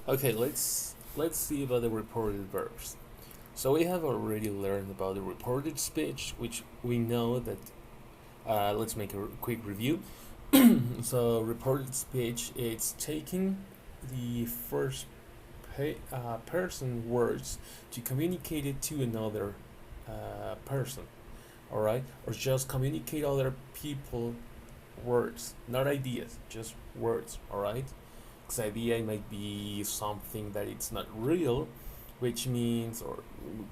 Okay, let's see about the reported verbs. So we have already learned about the reported speech, which we know that. Let's make a quick review. So reported speech, it's taking the first person words to communicate it to another person. All right, or just communicate other people words, not ideas, just words. All right, because idea might be something that it's not real, which means or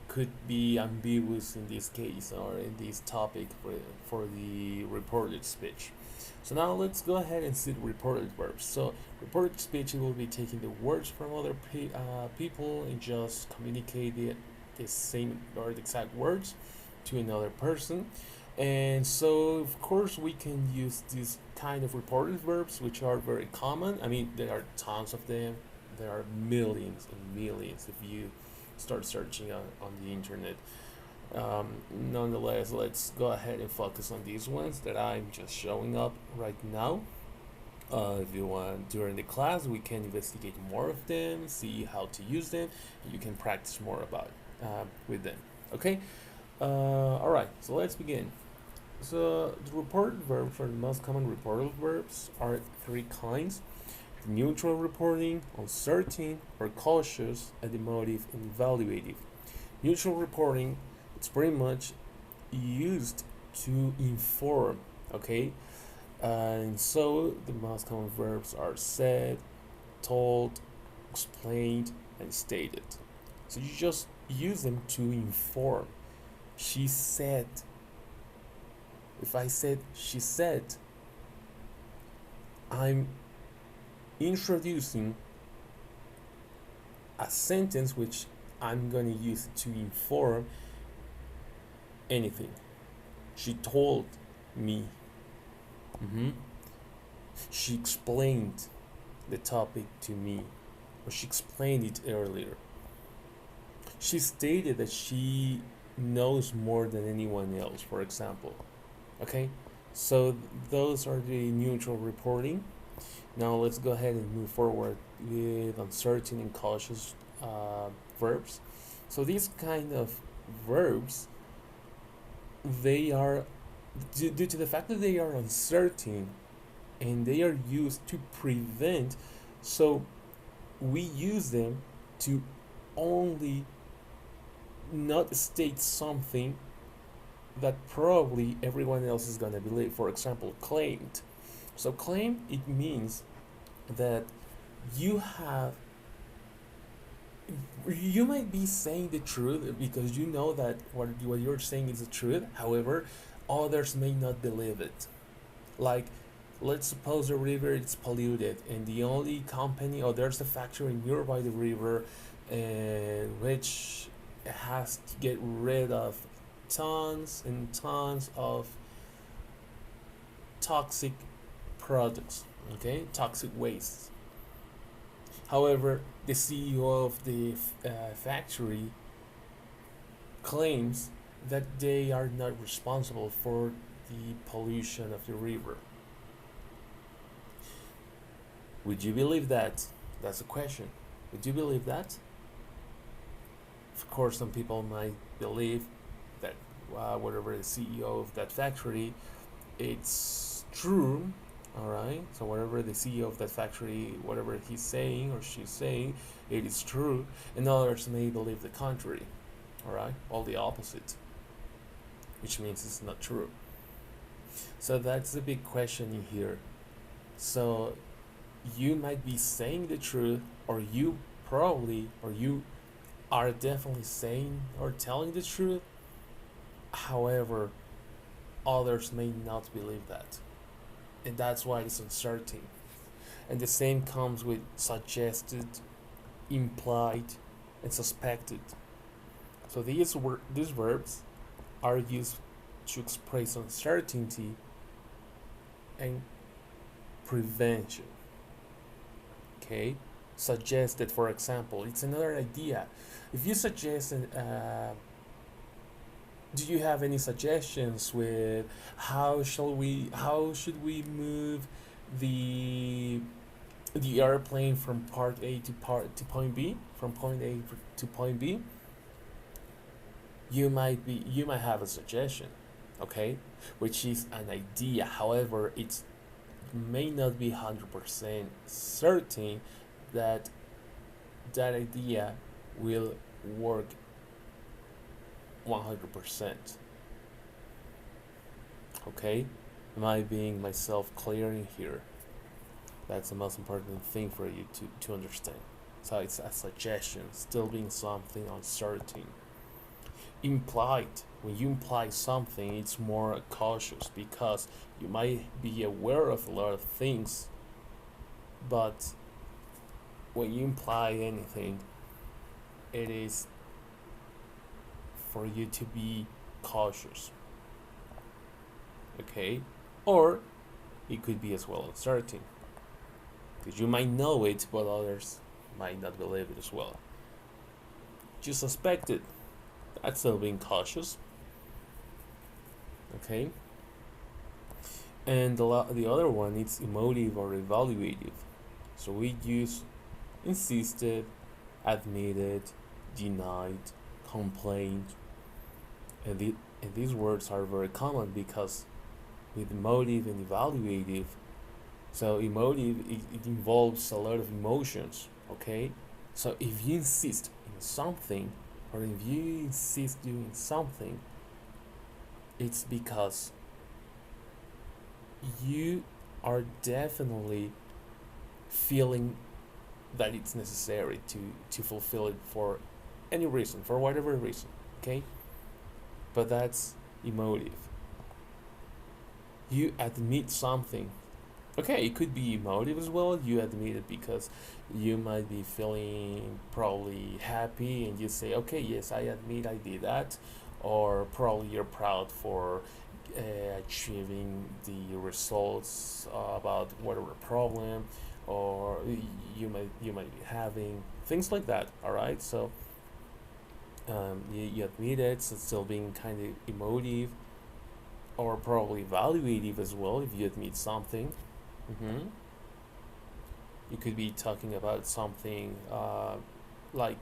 could be ambiguous in this case or in this topic for the reported speech. So now let's go ahead and see the reported verbs. So reported speech will be taking the words from other people and just communicate the same or the exact words to another person. And so, of course, we can use these kind of reported verbs, which are very common. I mean, there are tons of them. There are millions and millions if you start searching on the internet. Nonetheless, let's go ahead and focus on these ones that I'm just showing up right now. If you want, during the class, we can investigate more of them, see how to use them, and you can practice more about with them. Okay. All right. So let's begin. So the reported verbs, or the most common reported verbs, are three kinds: neutral reporting, uncertain or cautious, and emotive and evaluative. Neutral reporting, it's pretty much used to inform, okay? And so the most common verbs are said, told, explained, and stated. So you just use them to inform. She said. If I said she said, I'm introducing a sentence which I'm going to use to inform anything. She told me. Mm-hmm. She explained the topic to me, or she explained it earlier. She stated that she knows more than anyone else, for example. Okay, so those are the neutral reporting. Now let's go ahead and move forward with uncertain and cautious verbs. So these kind of verbs, they are due to the fact that they are uncertain and they are used to prevent. So we use them to only not state something that probably everyone else is gonna believe. For example, claimed. So claim, it means that you have you might be saying the truth because you know that what you're saying is the truth. However, others may not believe it. Like, let's suppose the river is polluted and the only company, or there's a factory nearby the river, and which has to get rid of tons and tons of toxic products, okay, toxic waste. However, the CEO of the factory claims that they are not responsible for the pollution of the river. Would you believe that? That's the question. Would you believe that? Of course, some people might believe that whatever the CEO of that factory, it's true. All right. So whatever the CEO of that factory, whatever he's saying or she's saying, it is true, and others may believe the contrary. All right, all the opposite, which means it's not true. So that's the big question in here. So you might be saying the truth, or you probably, or you are definitely saying or telling the truth. However, others may not believe that, and that's why it's uncertain. And the same comes with suggested, implied, and suspected. So these verbs are used to express uncertainty and prevention. Okay, suggested, for example, it's another idea. If you suggest do you have any suggestions with how should we move the the airplane from part A to point B, from point A to point B, you might have a suggestion, okay, which is an idea. However, it may not be 100% certain that that idea will work 100%. Okay, am I being myself clear in here? That's the most important thing for you to understand. So it's a suggestion, still being something uncertain. Implied, when you imply something, it's more cautious because you might be aware of a lot of things, but when you imply anything, it is for you to be cautious. Okay, or it could be as well uncertain because you might know it, but others might not believe it as well. You suspect it. That's still being cautious. Okay, and the other one is emotive or evaluative. So we use insisted, admitted, denied, complained, and these words are very common because with emotive and evaluative, so emotive, it involves a lot of emotions, okay? So if you insist in something, or if you insist doing something, it's because you are definitely feeling that it's necessary to fulfill it for any reason, for whatever reason, okay? But that's emotive. You admit something. Okay, it could be emotive as well. You admit it because you might be feeling probably happy and you say, okay, yes, I admit I did that. Or probably you're proud for achieving the results about whatever problem or you might be having things like that. All right, so you admit it, so it's still being kind of emotive or probably evaluative as well if you admit something. Mm-hmm. You could be talking about something like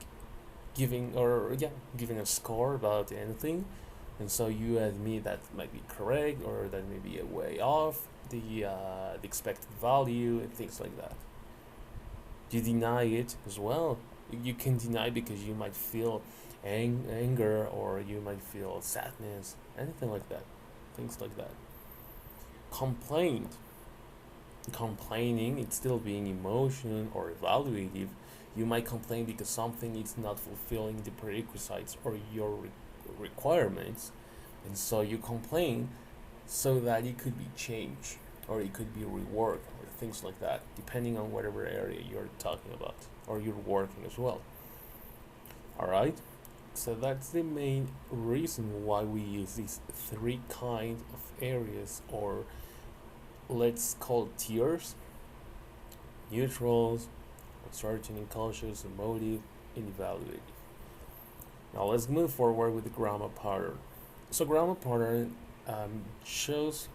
giving a score about anything, and so you admit that might be correct or that may be a way off the expected value and things like that. You deny it as well. You can deny because you might feel anger or you might feel sadness, anything like that, things like that. Complaint. Complaining, it's still being emotion or evaluative. You might complain because something is not fulfilling the prerequisites or your requirements, and so you complain so that it could be changed or it could be reworked or things like that, depending on whatever area you're talking about or you're working as well. All right. So that's the main reason why we use these three kinds of areas, or let's call tiers: neutrals, uncertain and cautious, emotive, and evaluative. Now let's move forward with the grammar pattern. So grammar pattern shows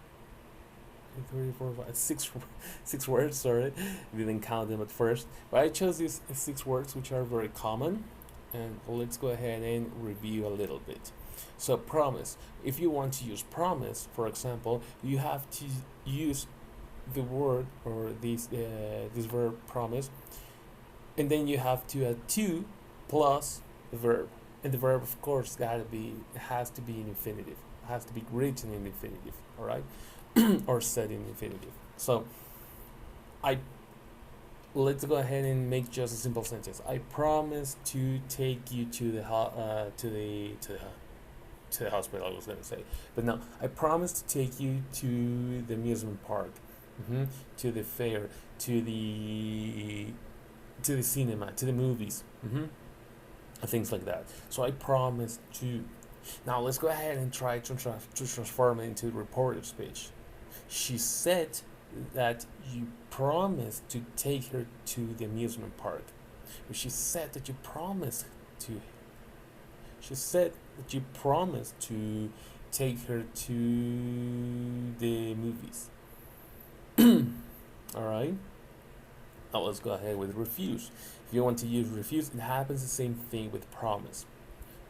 three, four, five, six words. Sorry, didn't count them at first, but I chose these 6 words which are very common, and let's go ahead and review a little bit. So promise. If you want to use promise, for example, you have to use the word or this verb promise, and then you have to add to plus the verb, and the verb of course has to be in infinitive, has to be written in infinitive. All right, or said in infinitive. So I let's go ahead and make just a simple sentence. I promise to take you to the to the hospital, I was gonna say, but no. I promise to take you to the amusement park, to the fair, to the cinema, to the movies, things like that. So I promise to. Now let's go ahead and try to transform it into reported speech. She said that you promised to take her to the amusement park. She said that you promised to. She said that you promised to take her to the movies. All right. Now let's go ahead with refuse. If you want to use refuse, it happens the same thing with promise.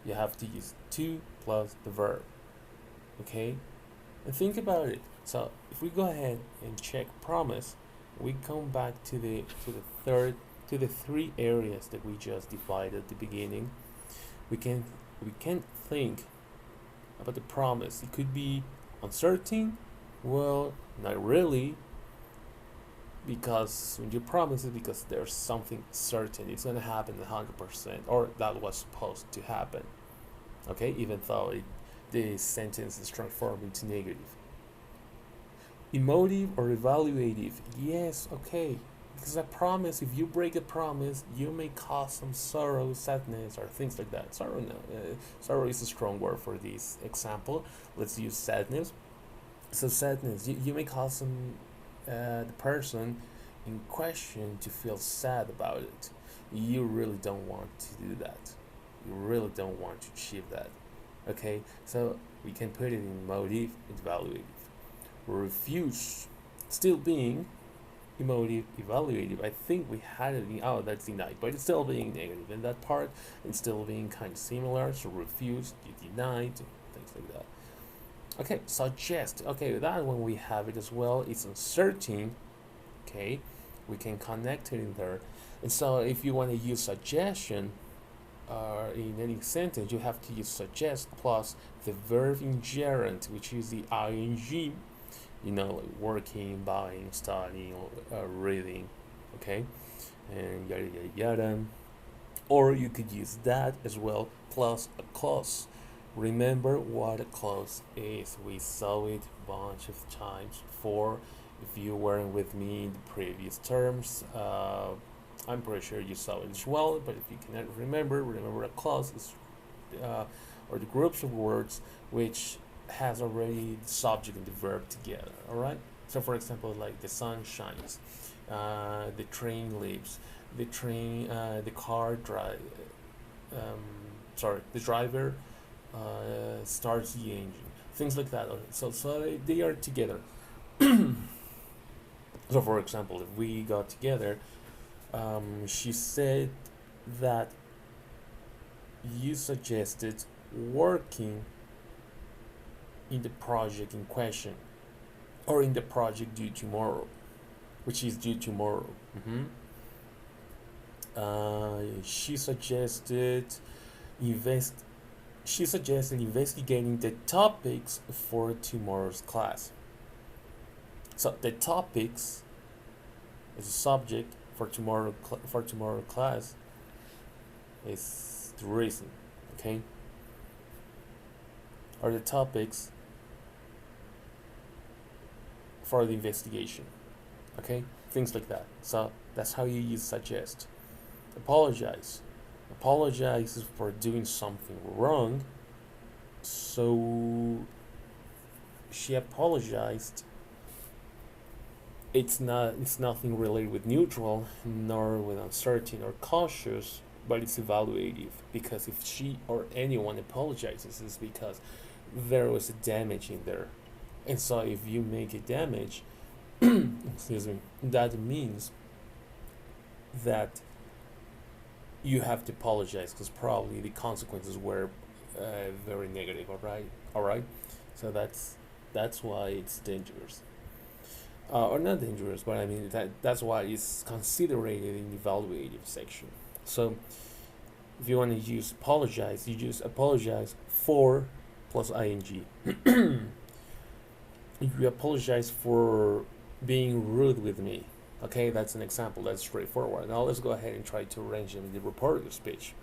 You have to use to plus the verb. Okay? And think about it. So if we go ahead and check promise, we come back to the three areas that we just divided at the beginning. We can think about the promise. It could be uncertain. Well, not really, because when you promise it, because there's something certain, it's gonna happen 100%, or that was supposed to happen. Okay, even though the sentence is transformed into negative. Emotive or evaluative? Yes, okay. Because I promise, if you break a promise, you may cause some sorrow, sadness, or things like that. Sorrow, no. Sorrow is a strong word for this example. Let's use sadness. So sadness, you may cause the person in question to feel sad about it. You really don't want to do that. You really don't want to achieve that. Okay, so we can put it in emotive, evaluative. Refuse, still being emotive, evaluative. I think we had it in, that's denied, but it's still being negative in that part, and still being kind of similar. So refuse, you denied, things like that. Okay, suggest. Okay, that one we have it as well. It's uncertain. Okay, we can connect it in there. And so if you want to use suggestion in any sentence, you have to use suggest plus the verb in gerund, which is the ing. You know, like working, buying, studying, reading. Okay, and yada yada yada. Or you could use that as well plus a clause. Remember what a clause is. We saw it a bunch of times before. If you weren't with me in the previous terms, I'm pretty sure you saw it as well. But if you cannot remember a clause is or the groups of words which has already the subject and the verb together. All right. So, for example, like the sun shines, the train leaves, the car drive. The driver starts the engine, things like that. So they are together. So for example, if we got together, she said that you suggested working in the project in question, or in the project due tomorrow, which is due tomorrow. She suggested investigating the topics for tomorrow's class. So the topics is a subject for tomorrow class is the reason, okay? Or the topics for the investigation, okay? Things like that. So that's how you use suggest. Apologize for doing something wrong. So she apologized. It's nothing related with neutral, nor with uncertain or cautious, but it's evaluative, because if she or anyone apologizes, it's because there was a damage in there. And so if you make a damage, excuse me, that means that you have to apologize, because probably the consequences were very negative. All right. So that's why it's dangerous, or not dangerous, but I mean that's why it's considered in the evaluative section. So if you want to use apologize, you use apologize for plus ing. If you apologize for being rude with me, okay, that's an example. That's straightforward. Now let's go ahead and try to arrange them in the report of speech.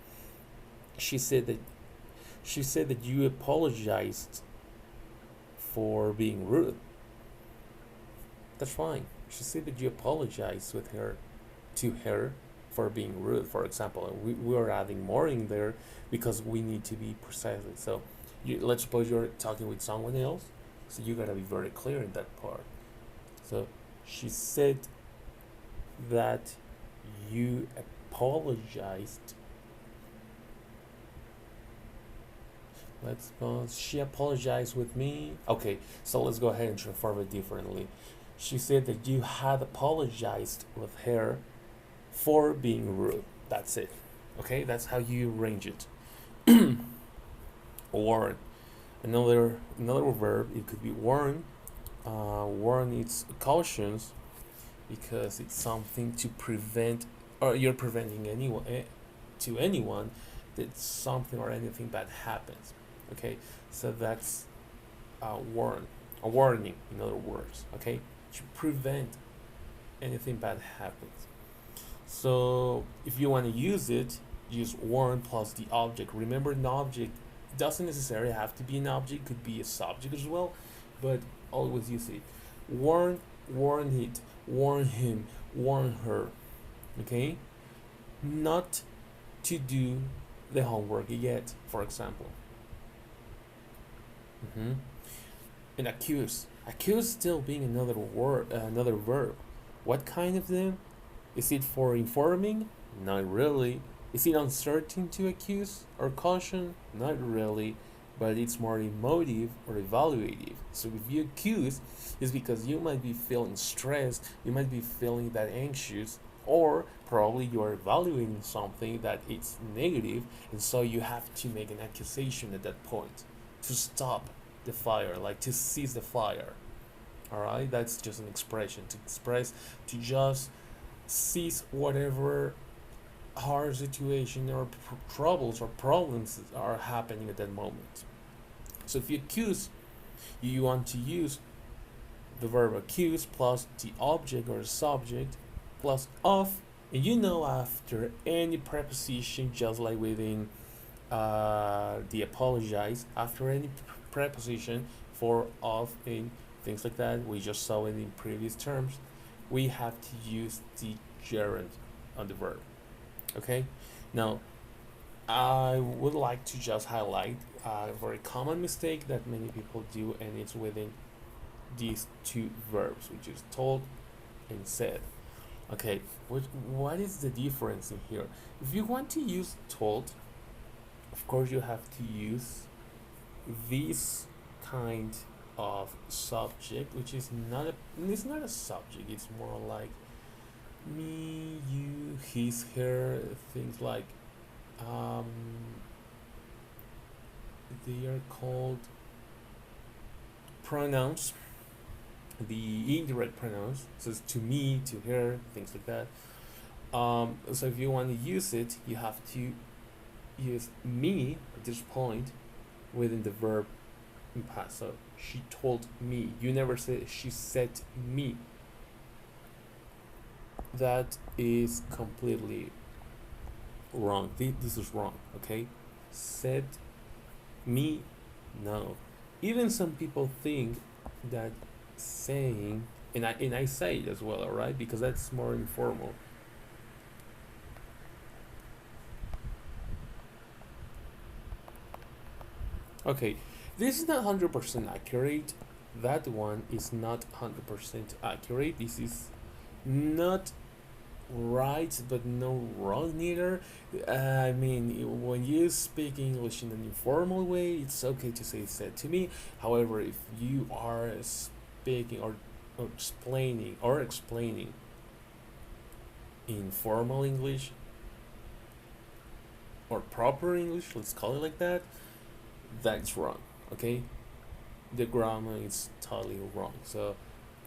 She said that you apologized for being rude. That's fine. She said that you apologized to her for being rude, for example. We are adding more in there because we need to be precisely. So let's suppose you're talking with someone else, so you gotta be very clear in that part. So she said that you apologized. Let's suppose she apologized with me. Okay, so let's go ahead and transform it differently. She said that you had apologized with her for being rude. That's it. Okay, that's how you arrange it. Warn. Another verb. It could be warn. Warn. It's cautions because it's something to prevent, or you're preventing anyone to anyone that something or anything bad happens. Okay, so that's a warning. In other words, okay, to prevent anything bad happens. So if you want to use it, use warn plus the object. Remember, an object doesn't necessarily have to be an object; could be a subject as well, but always use it. Warn, warn it, warn him, warn her. Okay, not to do the homework yet, for example. Mm-hmm. And accuse. Accuse still being another word, another verb. What kind of them? Is it for informing? Not really. Is it uncertain to accuse or caution? Not really. But it's more emotive or evaluative. So if you accuse, it's because you might be feeling stressed, you might be feeling that anxious, or probably you're evaluating something that it's negative, and so you have to make an accusation at that point to stop the fire, like to cease the fire. All right, that's just an expression to express, to just cease whatever hard situation or troubles or problems are happening at that moment. So if you accuse, you want to use the verb accuse plus the object or subject plus of, and after any preposition, just like within the apologize, after any preposition for, of, in, things like that, we just saw it in previous terms, we have to use the gerund on the verb. Okay, now I would like to just highlight a very common mistake that many people do, and it's within these two verbs, which is told and said. Okay, what is the difference in here? If you want to use told, of course you have to use this kind of subject, which is not a, it's not a subject, it's more like me, you, his, her, things like um, they are called pronouns, the indirect pronouns, so it's to me, to her, things like that. So if you want to use it, you have to use me at this point within the verb in past. So she told me. You never say she said me. That is completely wrong. This is wrong. Okay, said me, no. Even some people think that saying, and I say it as well, alright, because that's more informal. Okay, this is not 100% accurate. That one is not 100% accurate. This is not right, but no wrong neither. I mean, when you speak English in an informal way, it's okay to say said to me. However, if you are speaking or explaining in formal English or proper English, let's call it like that, that's wrong. Okay, the grammar is totally wrong. So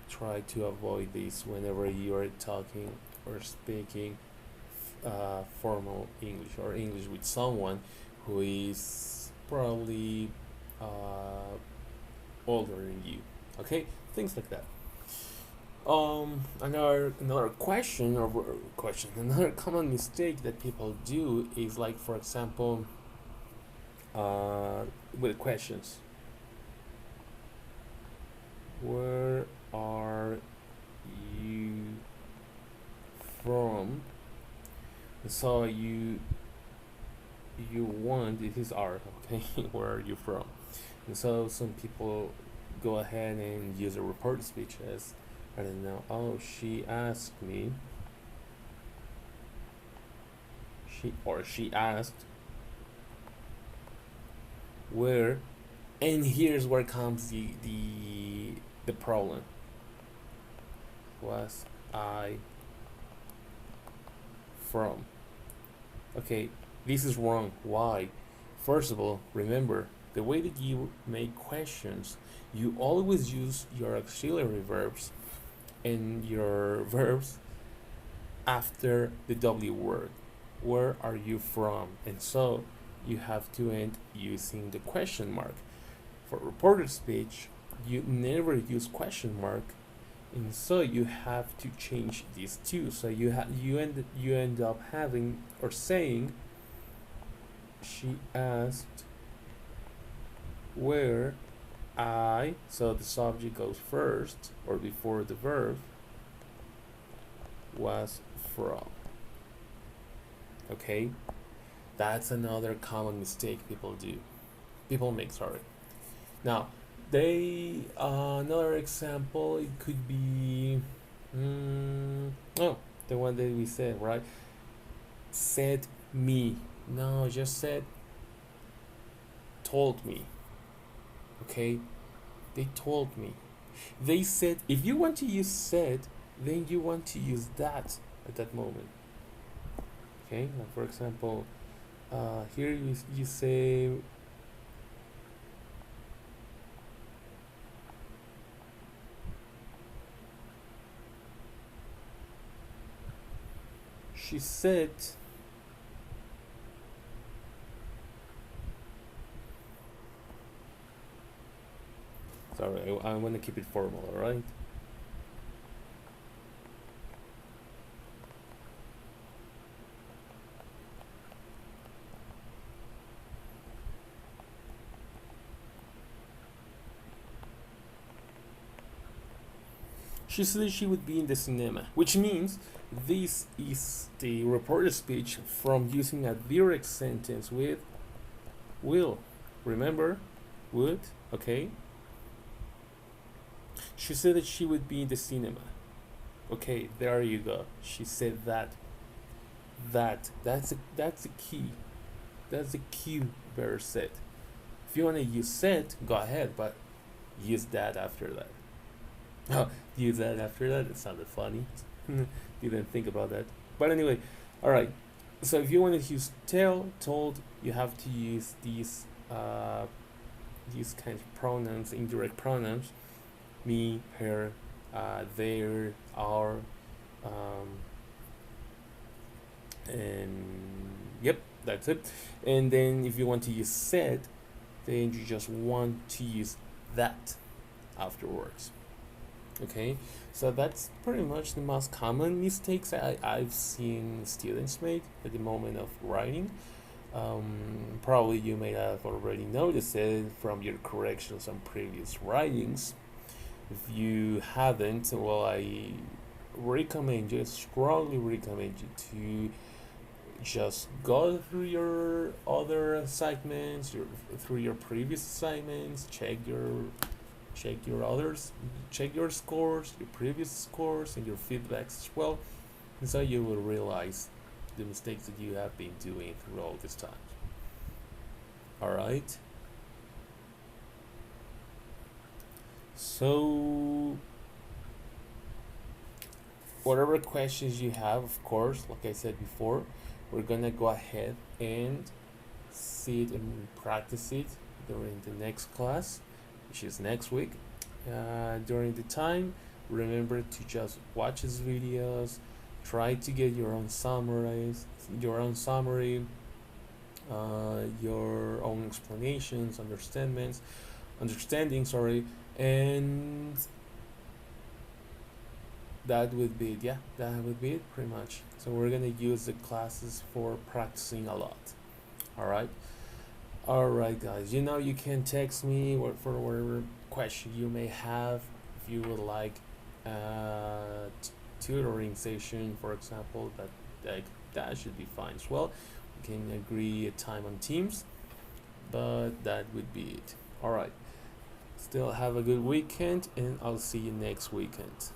try to avoid this whenever you are talking or speaking formal English or English with someone who is probably older than you. Okay, things like that. Another question, another common mistake that people do is, like, for example, with questions. Where are you from? So you want, it is art, okay? Where are you from? And so some people go ahead and use a report speech as, I don't know, oh, she asked me, she asked where, and here's where comes the problem. Was I from. Okay, this is wrong. Why? First of all, remember the way that you make questions, you always use your auxiliary verbs and your verbs after the W word. Where are you from? And so you have to end using the question mark. For reported speech, you never use question mark, and so you have to change these two. So you end up having or saying, she asked where I, so the subject goes first or before the verb, was from. Okay, that's another common mistake people make, sorry. Now they another example, it could be oh, the one that we said, right? Said me. No, just said told me. Okay, they told me. They said. If you want to use said, then you want to use that at that moment. Okay, like for example, here you say, she said, sorry, I want to keep it formal, alright? She said she would be in the cinema, which means this is the reported speech from using a direct sentence with will. Remember? Would, okay? She said that she would be in the cinema. Okay, there you go. She said that. That's the key. That's the cue better said. If you want to use said, go ahead, but use that after that. Oh, use that after that. It sounded funny. Didn't think about that. But anyway, all right. So if you want to use tell, told, you have to use these kind of pronouns, indirect pronouns, me, her, their, our, and yep, that's it. And then if you want to use said, then you just want to use that afterwards. Okay, so that's pretty much the most common mistakes I've seen students make at the moment of writing. Probably you may have already noticed it from your corrections on previous writings. If you haven't, well, I strongly recommend you to just go through your other assignments, through your previous assignments, check your others, check your scores, your previous scores, and your feedbacks as well, and so you will realize the mistakes that you have been doing through all this time. All right. So whatever questions you have, of course, like I said before, we're gonna go ahead and see it and practice it during the next class, which is next week. During the time, remember to just watch his videos, try to get your own summaries, your own summary, your own explanations, understanding, sorry, and that would be it. Yeah, that would be it pretty much. So we're gonna use the classes for practicing a lot. All right, guys, you can text me for whatever question you may have. If you would like tutoring session, for example, that should be fine as well. We can agree a time on Teams, but that would be it. All right, still have a good weekend, and I'll see you next weekend.